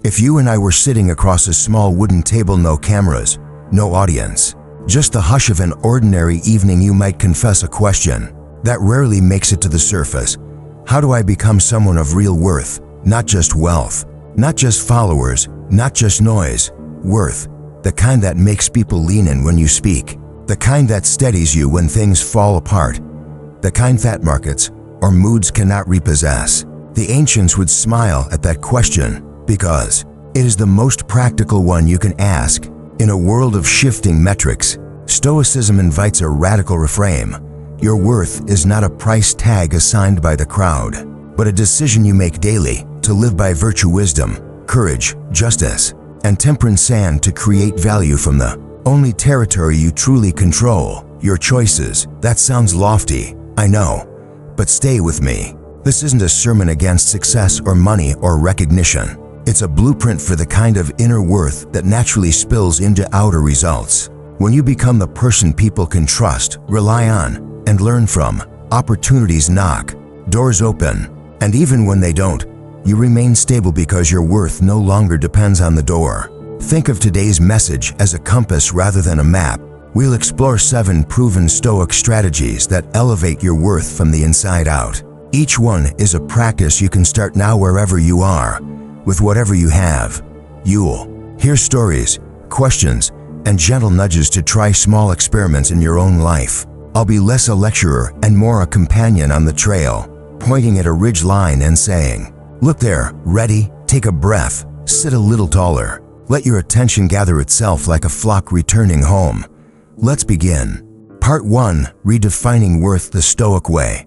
If you and I were sitting across a small wooden table, no cameras, no audience, just the hush of an ordinary evening, you might confess a question that rarely makes it to the surface. How do I become someone of real worth? Not just wealth, not just followers, not just noise. Worth, the kind that makes people lean in when you speak, the kind that steadies you when things fall apart, the kind that markets or moods cannot repossess. The ancients would smile at that question because it is the most practical one you can ask. In a world of shifting metrics, Stoicism invites a radical reframe. Your worth is not a price tag assigned by the crowd, but a decision you make daily to live by virtue, wisdom, courage, justice, and temperance, and to create value from the only territory you truly control, your choices. That sounds lofty, I know, but stay with me. This isn't a sermon against success or money or recognition. It's a blueprint for the kind of inner worth that naturally spills into outer results. When you become the person people can trust, rely on, and learn from, opportunities knock, doors open, and even when they don't, you remain stable because your worth no longer depends on the door. Think of today's message as a compass rather than a map. We'll explore 7 proven Stoic strategies that elevate your worth from the inside out. Each one is a practice you can start now wherever you are, with whatever you have. You'll hear stories, questions, and gentle nudges to try small experiments in your own life. I'll be less a lecturer and more a companion on the trail, pointing at a ridge line and saying, "Look there, ready? Take a breath, sit a little taller. Let your attention gather itself like a flock returning home." Let's begin. Part 1, Redefining Worth the Stoic Way.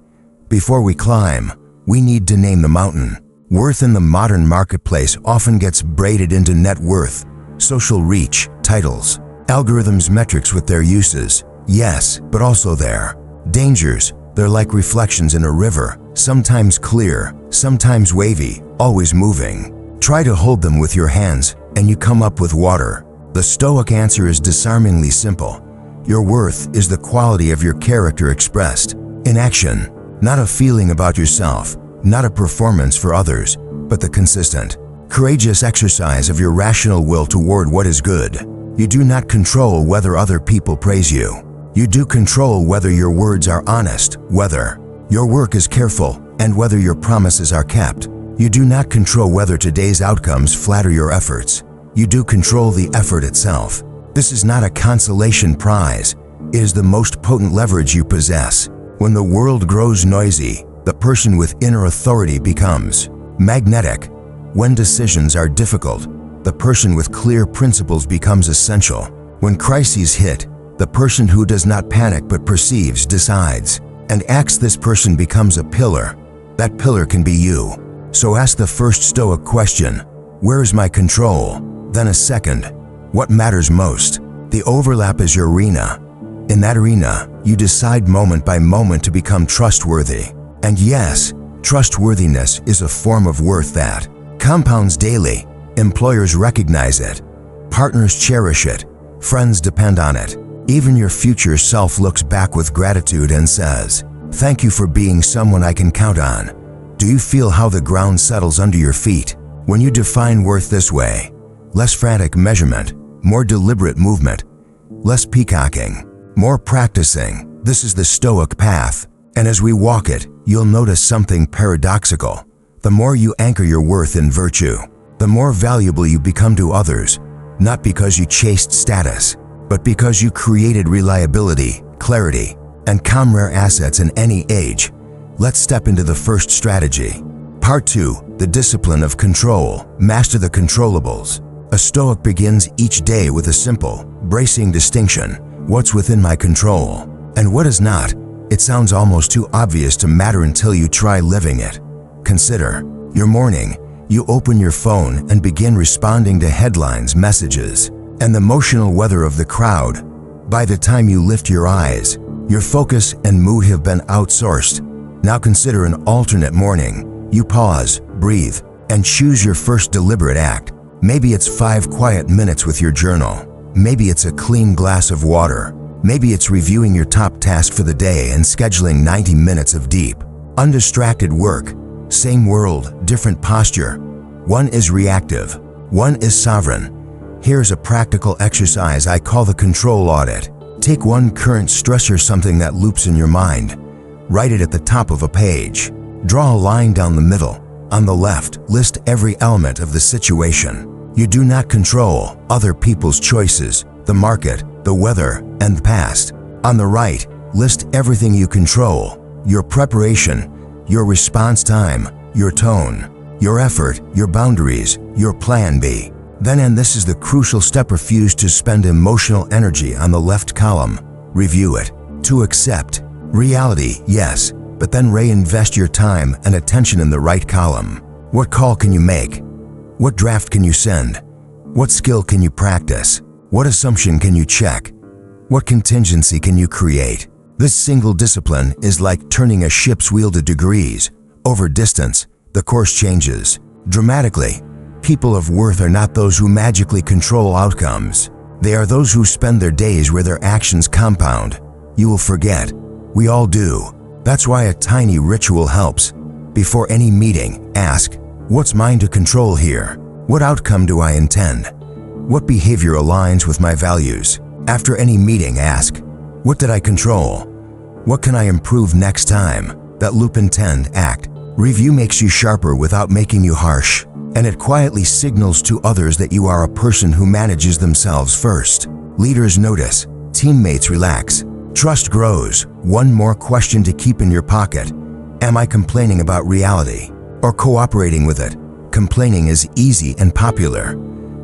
Before we climb, we need to name the mountain. Worth in the modern marketplace often gets braided into net worth, social reach, titles, algorithms, metrics with their uses. Yes, but also their dangers. They're like reflections in a river, sometimes clear, sometimes wavy, always moving. Try to hold them with your hands, and you come up with water. The Stoic answer is disarmingly simple. Your worth is the quality of your character expressed in action, not a feeling about yourself, not a performance for others, but the consistent, courageous exercise of your rational will toward what is good. You do not control whether other people praise you. You do control whether your words are honest, whether your work is careful, and whether your promises are kept. You do not control whether today's outcomes flatter your efforts. You do control the effort itself. This is not a consolation prize. It is the most potent leverage you possess. When the world grows noisy, the person with inner authority becomes magnetic. When decisions are difficult, the person with clear principles becomes essential. When crises hit, the person who does not panic but perceives, decides, and acts. This person becomes a pillar. That pillar can be you. So ask the first Stoic question, where is my control? Then a second, what matters most? The overlap is your arena. In that arena, you decide moment by moment to become trustworthy. And yes, trustworthiness is a form of worth that compounds daily. Employers recognize it. Partners cherish it. Friends depend on it. Even your future self looks back with gratitude and says, "Thank you for being someone I can count on." Do you feel how the ground settles under your feet? When you define worth this way, less frantic measurement, more deliberate movement, less peacocking, more practicing. This is the Stoic path. And as we walk it, you'll notice something paradoxical. The more you anchor your worth in virtue, the more valuable you become to others, not because you chased status, but because you created reliability, clarity, and calm, rare assets in any age. Let's step into the first strategy. Part 2, the discipline of control. Master the controllables. A Stoic begins each day with a simple, bracing distinction. What's within my control, and what is not? It sounds almost too obvious to matter until you try living it. Consider your morning. You open your phone and begin responding to headlines, messages, and the emotional weather of the crowd. By the time you lift your eyes, your focus and mood have been outsourced. Now consider an alternate morning. You pause, breathe, and choose your first deliberate act. Maybe it's 5 quiet minutes with your journal. Maybe it's a clean glass of water. Maybe it's reviewing your top task for the day and scheduling 90 minutes of deep, undistracted work. Same world, different posture. One is reactive. One is sovereign. Here's a practical exercise I call the Control Audit. Take one current stressor, something that loops in your mind. Write it at the top of a page. Draw a line down the middle. On the left, list every element of the situation. You do not control other people's choices, the market, the weather, and the past. On the right, list everything you control: your preparation, your response time, your tone, your effort, your boundaries, your plan B. Then, and this is the crucial step, refuse to spend emotional energy on the left column. Review it. To accept reality, yes, but then reinvest your time and attention in the right column. What call can you make? What draft can you send? What skill can you practice? What assumption can you check? What contingency can you create? This single discipline is like turning a ship's wheel to degrees. Over distance, the course changes dramatically. People of worth are not those who magically control outcomes. They are those who spend their days where their actions compound. You will forget. We all do. That's why a tiny ritual helps. Before any meeting, ask, what's mine to control here? What outcome do I intend? What behavior aligns with my values? After any meeting, ask, what did I control? What can I improve next time? That loop: intend, act. Review makes you sharper without making you harsh, and it quietly signals to others that you are a person who manages themselves first. Leaders notice, teammates relax, trust grows. One more question to keep in your pocket: am I complaining about reality or cooperating with it? Complaining is easy and popular.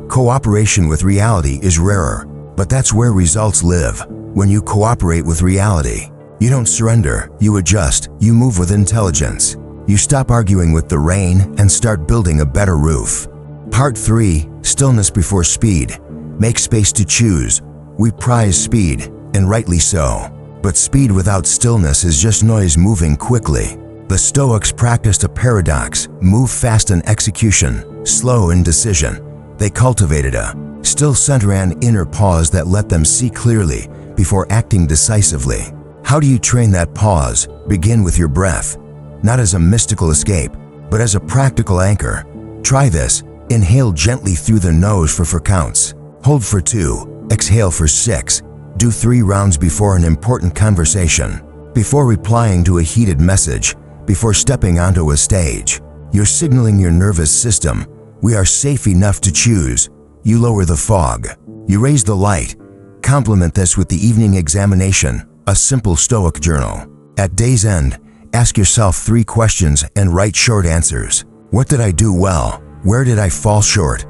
Cooperation with reality is rarer, but that's where results live. When you cooperate with reality, you don't surrender, you adjust, you move with intelligence. You stop arguing with the rain and start building a better roof. Part 3, Stillness Before Speed. Make space to choose. We prize speed, and rightly so. But speed without stillness is just noise moving quickly. The Stoics practiced a paradox: move fast in execution, slow in decision. They cultivated a still center and inner pause that let them see clearly before acting decisively. How do you train that pause? Begin with your breath. Not as a mystical escape, but as a practical anchor. Try this. Inhale gently through the nose for 4 counts. Hold for 2. Exhale for 6. Do 3 rounds before an important conversation, before replying to a heated message, before stepping onto a stage. You're signaling your nervous system, we are safe enough to choose. You lower the fog. You raise the light. Complement this with the evening examination, a simple Stoic journal. At day's end, ask yourself 3 questions and write short answers. What did I do well? Where did I fall short?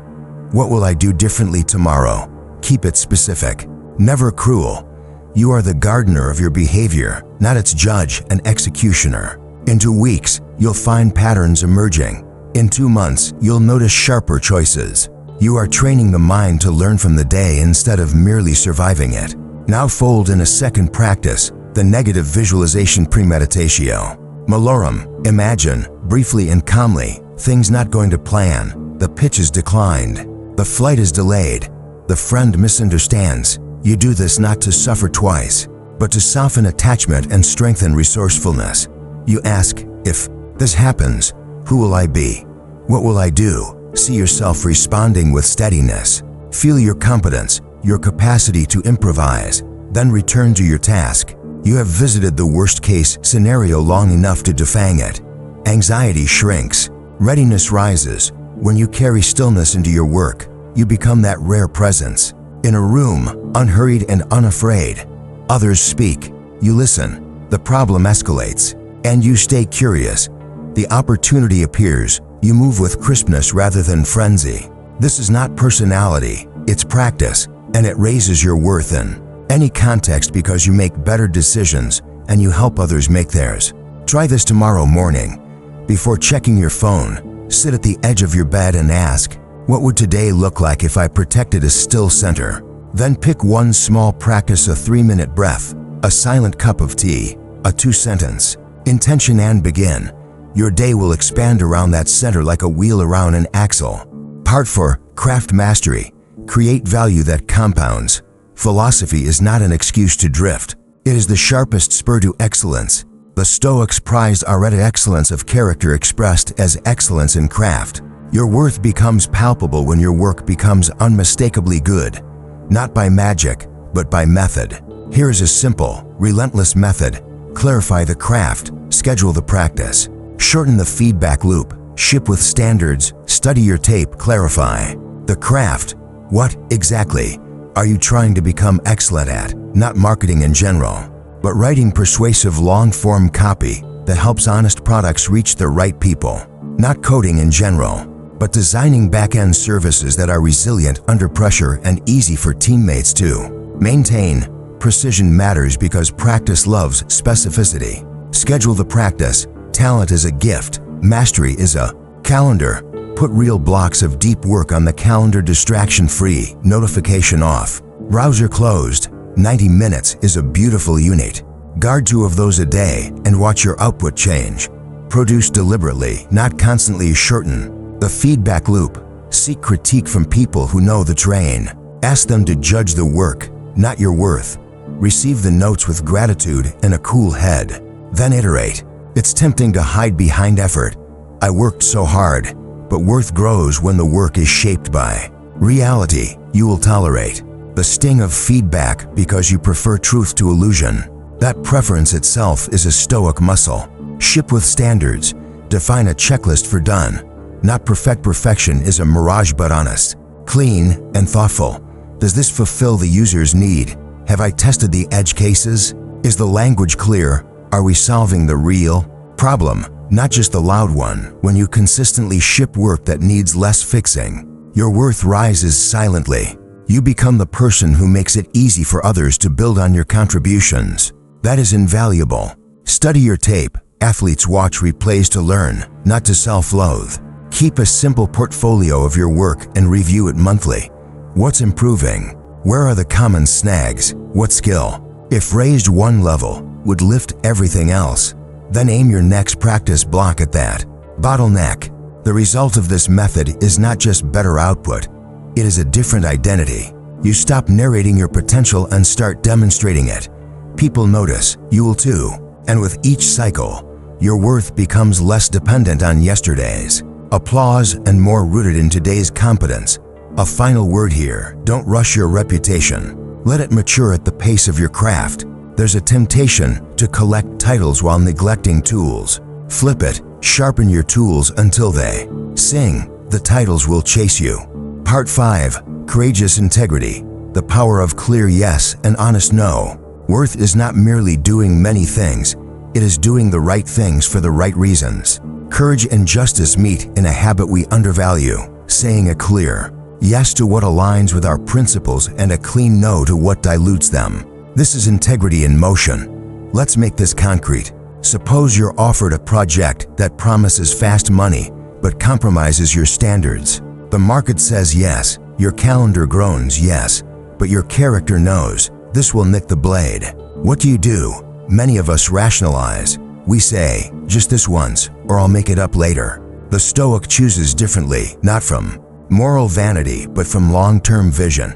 What will I do differently tomorrow? Keep it specific, never cruel. You are the gardener of your behavior, not its judge and executioner. In 2 weeks, you'll find patterns emerging. In 2 months, you'll notice sharper choices. You are training the mind to learn from the day instead of merely surviving it. Now fold in a second practice, the negative visualization premeditatio. Malorum, imagine, briefly and calmly, things not going to plan. The pitch is declined. The flight is delayed. The friend misunderstands. You do this not to suffer twice, but to soften attachment and strengthen resourcefulness. You ask, if this happens, who will I be? What will I do? See yourself responding with steadiness. Feel your competence, your capacity to improvise. Then return to your task. You have visited the worst-case scenario long enough to defang it. Anxiety shrinks. Readiness rises. When you carry stillness into your work, you become that rare presence. In a room, unhurried and unafraid. Others speak. You listen. The problem escalates. And you stay curious. The opportunity appears. You move with crispness rather than frenzy. This is not personality, it's practice, and it raises your worth in any context because you make better decisions and you help others make theirs. Try this tomorrow morning. Before checking your phone, sit at the edge of your bed and ask, what would today look like if I protected a still center? Then pick one small practice: a 3-minute breath, a silent cup of tea, a 2-sentence intention, and begin. Your day will expand around that center like a wheel around an axle. Part 4, Craft Mastery. Create value that compounds. Philosophy is not an excuse to drift. It is the sharpest spur to excellence. The Stoics prized aretic excellence of character expressed as excellence in craft. Your worth becomes palpable when your work becomes unmistakably good, not by magic, but by method. Here is a simple, relentless method. Clarify the craft, schedule the practice, shorten the feedback loop, ship with standards, study your tape, clarify. The craft. What, exactly, are you trying to become excellent at? Not marketing in general, but writing persuasive long-form copy that helps honest products reach the right people. Not coding in general, but designing back-end services that are resilient under pressure and easy for teammates to maintain. Precision matters because practice loves specificity. Schedule the practice. Talent is a gift. Mastery is a calendar. Put real blocks of deep work on the calendar, distraction-free, notification off. Browser closed. 90 minutes is a beautiful unit. Guard 2 of those a day and watch your output change. Produce deliberately, not constantly. Shorten the feedback loop. Seek critique from people who know the terrain. Ask them to judge the work, not your worth. Receive the notes with gratitude and a cool head. Then iterate. It's tempting to hide behind effort. I worked so hard, but worth grows when the work is shaped by reality. You will tolerate the sting of feedback because you prefer truth to illusion. That preference itself is a stoic muscle. Ship with standards. Define a checklist for done. Not perfect. Perfection is a mirage but honest, clean, and thoughtful. Does this fulfill the user's need? Have I tested the edge cases? Is the language clear? Are we solving the real problem, not just the loud one? When you consistently ship work that needs less fixing, your worth rises silently. You become the person who makes it easy for others to build on your contributions. That is invaluable. Study your tape. Athletes watch replays to learn, not to self-loathe. Keep a simple portfolio of your work and review it monthly. What's improving? Where are the common snags? What skill, if raised one level, would lift everything else? Then aim your next practice block at that bottleneck. The result of this method is not just better output, it is a different identity. You stop narrating your potential and start demonstrating it. People notice, you will too. And with each cycle, your worth becomes less dependent on yesterday's applause and more rooted in today's competence. A final word here, don't rush your reputation. Let it mature at the pace of your craft. There's a temptation to collect titles while neglecting tools. Flip it, sharpen your tools until they sing. The titles will chase you. Part 5. Courageous integrity. The power of clear yes and honest no. Worth is not merely doing many things, it is doing the right things for the right reasons. Courage and justice meet in a habit we undervalue, saying a clear yes to what aligns with our principles and a clean no to what dilutes them. This is integrity in motion. Let's make this concrete. Suppose you're offered a project that promises fast money but compromises your standards. The market says yes, your calendar groans yes, but your character knows this will nick the blade. What do? Many of us rationalize. We say, just this once, or I'll make it up later. The Stoic chooses differently, not from moral vanity, but from long-term vision.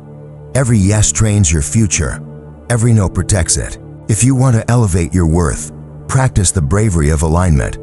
Every yes trains your future. Every no protects it. If you want to elevate your worth, practice the bravery of alignment.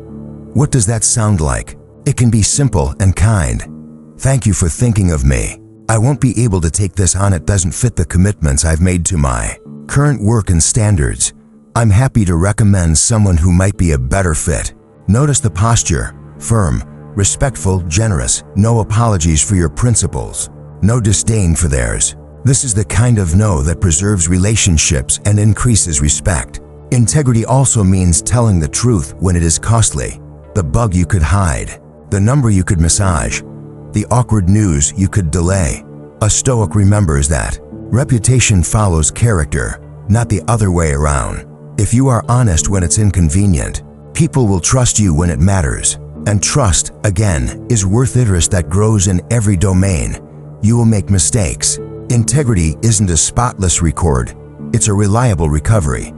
What does that sound like? It can be simple and kind. Thank you for thinking of me. I won't be able to take this on. It doesn't fit the commitments I've made to my current work and standards. I'm happy to recommend someone who might be a better fit. Notice the posture: firm, respectful, generous, no apologies for your principles, no disdain for theirs. This is the kind of no that preserves relationships and increases respect. Integrity also means telling the truth when it is costly. The bug you could hide, the number you could massage, the awkward news you could delay. A Stoic remembers that reputation follows character, not the other way around. If you are honest when it's inconvenient, people will trust you when it matters. And trust, again, is worth interest that grows in every domain. You will make mistakes. Integrity isn't a spotless record, it's a reliable recovery.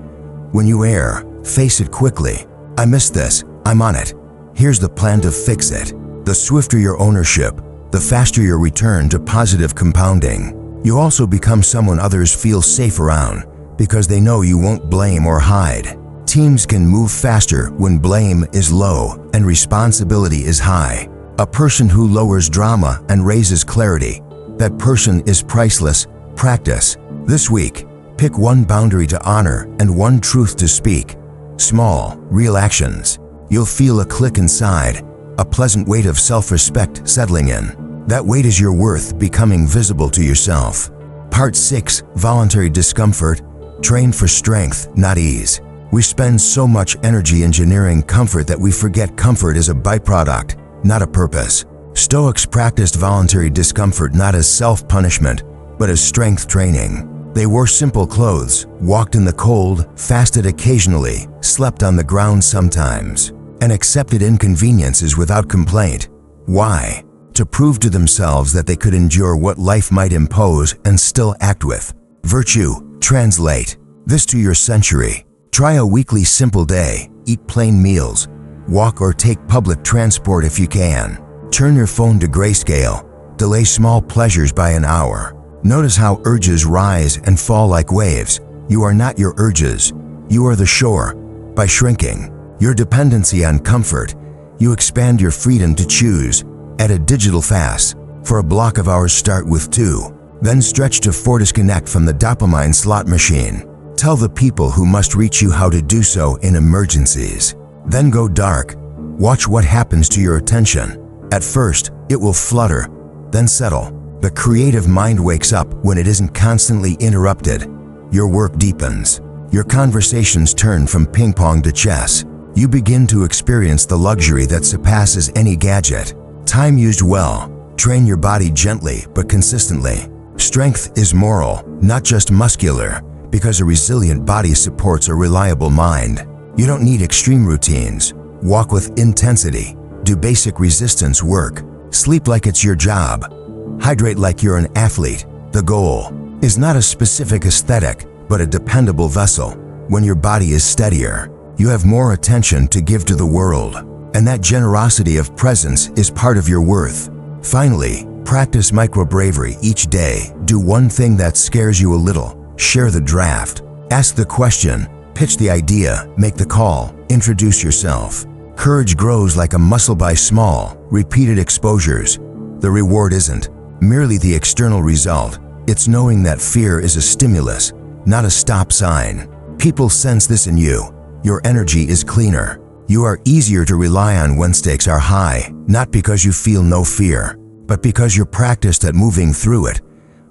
When you err, face it quickly. I missed this, I'm on it. Here's the plan to fix it. The swifter your ownership, the faster your return to positive compounding. You also become someone others feel safe around, because they know you won't blame or hide. Teams can move faster when blame is low and responsibility is high. A person who lowers drama and raises clarity. That person is priceless. Practice. This week, pick one boundary to honor and one truth to speak. Small, real actions. You'll feel a click inside, a pleasant weight of self-respect settling in. That weight is your worth becoming visible to yourself. Part 6, Voluntary Discomfort. Train for strength, not ease. We spend so much energy engineering comfort that we forget comfort is a byproduct, not a purpose. Stoics practiced voluntary discomfort not as self-punishment, but as strength training. They wore simple clothes, walked in the cold, fasted occasionally, slept on the ground sometimes, and accepted inconveniences without complaint. Why? To prove to themselves that they could endure what life might impose and still act with virtue. Translate this to your century. Try a weekly simple day, eat plain meals, walk or take public transport if you can. Turn your phone to grayscale, delay small pleasures by an hour. Notice how urges rise and fall like waves. You are not your urges, you are the shore. By shrinking your dependency on comfort, you expand your freedom to choose. At a digital fast, for a block of hours start with 2, then stretch to 4. Disconnect from the dopamine slot machine. Tell the people who must reach you how to do so in emergencies. Then go dark. Watch what happens to your attention. At first, it will flutter, then settle. The creative mind wakes up when it isn't constantly interrupted. Your work deepens. Your conversations turn from ping pong to chess. You begin to experience the luxury that surpasses any gadget. Time used well. Train your body gently but consistently. Strength is moral, not just muscular, because a resilient body supports a reliable mind. You don't need extreme routines. Walk with intensity. Do basic resistance work. Sleep like it's your job. Hydrate like you're an athlete. The goal is not a specific aesthetic, but a dependable vessel. When your body is steadier, you have more attention to give to the world, and that generosity of presence is part of your worth. Finally, practice micro-bravery each day. Do one thing that scares you a little. Share the draft. Ask the question. Pitch the idea. Make the call. Introduce yourself. Courage grows like a muscle by small, repeated exposures. The reward isn't merely the external result. It's knowing that fear is a stimulus, not a stop sign. People sense this in you. Your energy is cleaner. You are easier to rely on when stakes are high, not because you feel no fear, but because you're practiced at moving through it.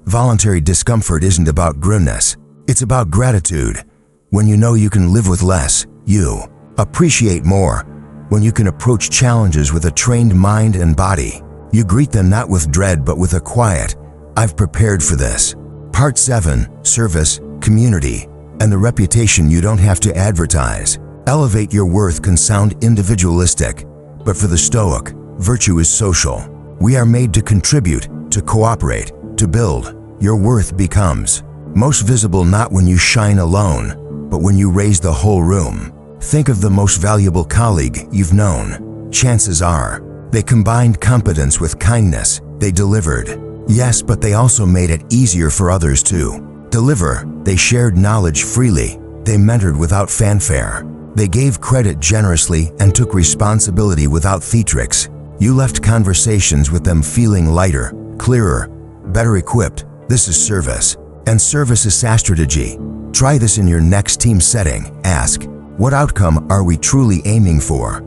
Voluntary discomfort isn't about grimness. It's about gratitude. When you know you can live with less, you appreciate more. When you can approach challenges with a trained mind and body, you greet them not with dread but with a quiet, "I've prepared for this." Part 7, Service, Community, and the reputation you don't have to advertise. Elevate your worth can sound individualistic, but for the Stoic, virtue is social. We are made to contribute, to cooperate, to build. Your worth becomes most visible not when you shine alone, but when you raise the whole room. Think of the most valuable colleague you've known. Chances are, they combined competence with kindness. They delivered. Yes, but they also made it easier for others to deliver. They shared knowledge freely. They mentored without fanfare. They gave credit generously and took responsibility without theatrics. You left conversations with them feeling lighter, clearer, better equipped. This is service. And service is strategy. Try this in your next team setting. Ask, what outcome are we truly aiming for?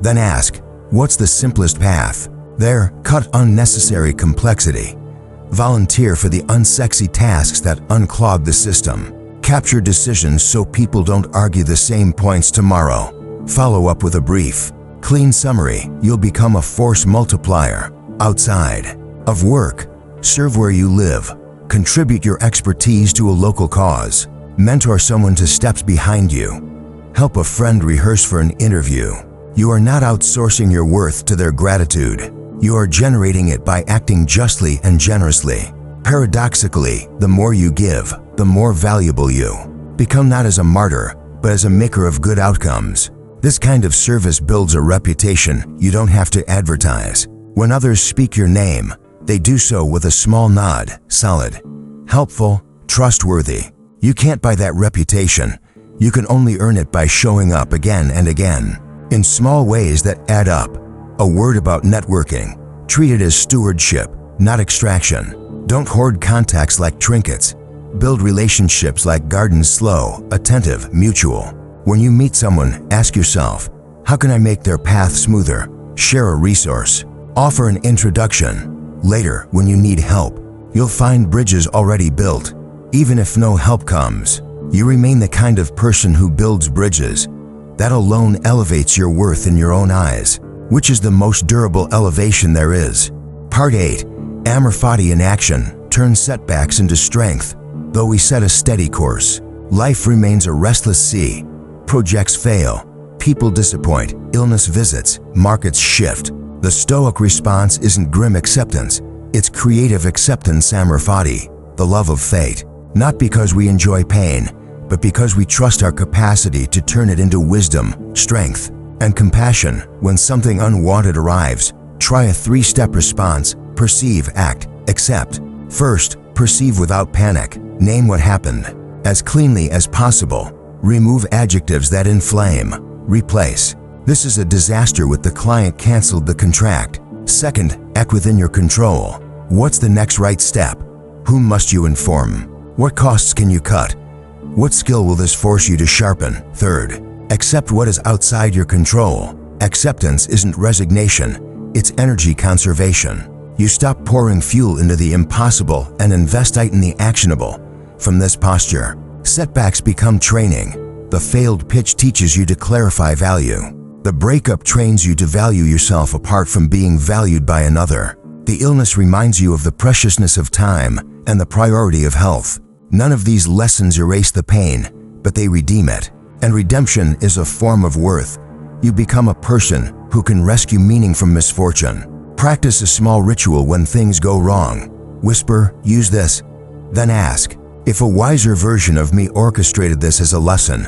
Then ask, what's the simplest path? There, cut unnecessary complexity. Volunteer for the unsexy tasks that unclog the system. Capture decisions so people don't argue the same points tomorrow. Follow up with a brief, clean summary. You'll become a force multiplier. Outside of work, serve where you live. Contribute your expertise to a local cause. Mentor someone 2 steps behind you. Help a friend rehearse for an interview. You are not outsourcing your worth to their gratitude. You are generating it by acting justly and generously. Paradoxically, the more you give, the more valuable you become, not as a martyr, but as a maker of good outcomes. This kind of service builds a reputation you don't have to advertise. When others speak your name, they do so with a small nod, solid, helpful, trustworthy. You can't buy that reputation. You can only earn it by showing up again and again, in small ways that add up. A word about networking. Treat it as stewardship, not extraction. Don't hoard contacts like trinkets. Build relationships like gardens, slow, attentive, mutual. When you meet someone, ask yourself, how can I make their path smoother? Share a resource. Offer an introduction. Later, when you need help, you'll find bridges already built. Even if no help comes, you remain the kind of person who builds bridges. That alone elevates your worth in your own eyes, which is the most durable elevation there is. Part 8. Amor Fati in action. Turn setbacks into strength. Though we set a steady course, life remains a restless sea. Projects fail. People disappoint. Illness visits. Markets shift. The Stoic response isn't grim acceptance. It's creative acceptance. Amor Fati, the love of fate. Not because we enjoy pain, but because we trust our capacity to turn it into wisdom, strength, and compassion. When something unwanted arrives, try a 3-step response: perceive, act, accept. First, perceive without panic. Name what happened as cleanly as possible. Remove adjectives that inflame. Replace, this is a disaster, with the client canceled the contract. Second, act within your control. What's the next right step? Whom must you inform? What costs can you cut? What skill will this force you to sharpen? Third, accept what is outside your control. Acceptance isn't resignation, it's energy conservation. You stop pouring fuel into the impossible and invest it in the actionable. From this posture, setbacks become training. The failed pitch teaches you to clarify value. The breakup trains you to value yourself apart from being valued by another. The illness reminds you of the preciousness of time and the priority of health. None of these lessons erase the pain, but they redeem it. And redemption is a form of worth. You become a person who can rescue meaning from misfortune. Practice a small ritual when things go wrong. Whisper, use this, then ask, if a wiser version of me orchestrated this as a lesson,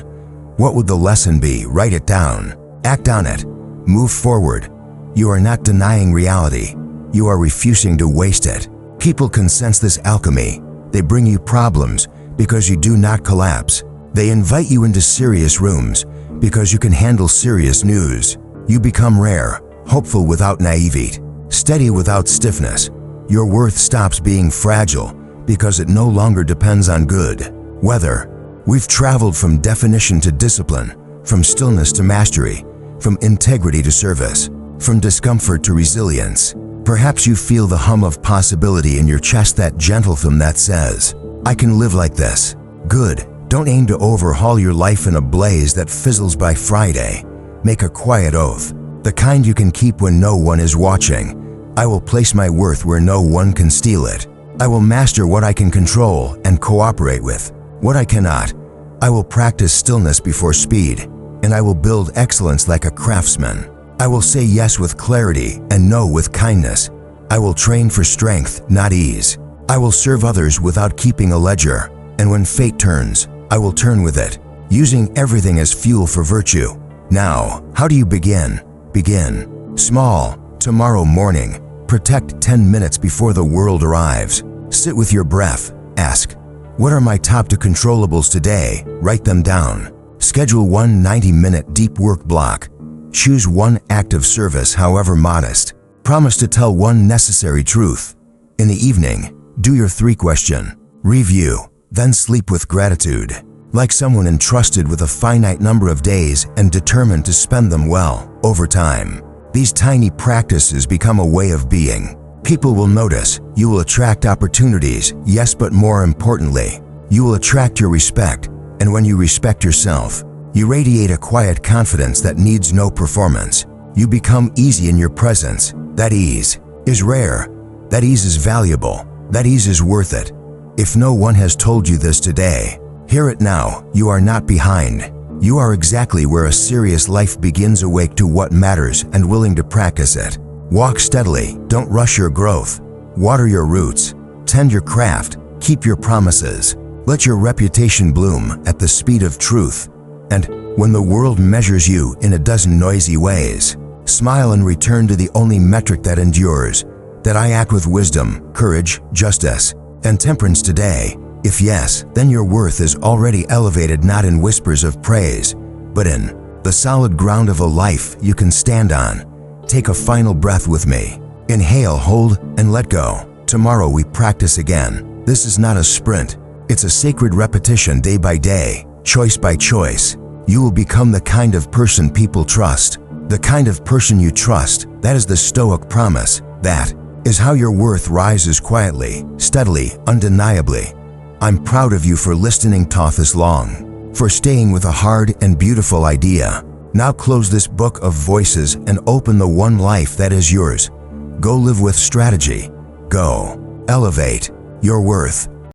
what would the lesson be? Write it down. Act on it. Move forward. You are not denying reality. You are refusing to waste it. People can sense this alchemy. They bring you problems because you do not collapse. They invite you into serious rooms because you can handle serious news. You become rare, hopeful without naivete, steady without stiffness. Your worth stops being fragile because it no longer depends on good weather. We've traveled from definition to discipline, from stillness to mastery, from integrity to service, from discomfort to resilience. Perhaps you feel the hum of possibility in your chest, that gentle thumb that says, I can live like this. Good. Don't aim to overhaul your life in a blaze that fizzles by Friday. Make a quiet oath, the kind you can keep when no one is watching. I will place my worth where no one can steal it. I will master what I can control and cooperate with what I cannot. I will practice stillness before speed, and I will build excellence like a craftsman. I will say yes with clarity and no with kindness. I will train for strength, not ease. I will serve others without keeping a ledger, and when fate turns, I will turn with it, using everything as fuel for virtue. Now, how do you begin? Begin small. Tomorrow morning, protect 10 minutes before the world arrives. Sit with your breath. Ask, what are my top 2 controllables today? Write them down. Schedule one 90-minute deep work block. Choose one act of service, however modest. Promise to tell one necessary truth. In the evening, do your 3-question review, then sleep with gratitude, like someone entrusted with a finite number of days and determined to spend them well. Over time, these tiny practices become a way of being. People will notice. You will attract opportunities, yes, but more importantly, you will attract your respect. And when you respect yourself, you radiate a quiet confidence that needs no performance. You become easy in your presence. That ease is rare. That ease is valuable. That ease is worth it. If no one has told you this today, hear it now. You are not behind. You are exactly where a serious life begins, awake to what matters and willing to practice it. Walk steadily. Don't rush your growth. Water your roots. Tend your craft. Keep your promises. Let your reputation bloom at the speed of truth. And when the world measures you in a dozen noisy ways, smile and return to the only metric that endures, that I act with wisdom, courage, justice, and temperance today. If yes, then your worth is already elevated, not in whispers of praise, but in the solid ground of a life you can stand on. Take a final breath with me. Inhale, hold, and let go. Tomorrow we practice again. This is not a sprint. It's a sacred repetition day by day, choice by choice. You will become the kind of person people trust. The kind of person you trust, that is the Stoic promise. That is how your worth rises quietly, steadily, undeniably. I'm proud of you for listening to this long, for staying with a hard and beautiful idea. Now close this book of voices and open the one life that is yours. Go live with strategy. Go elevate your worth.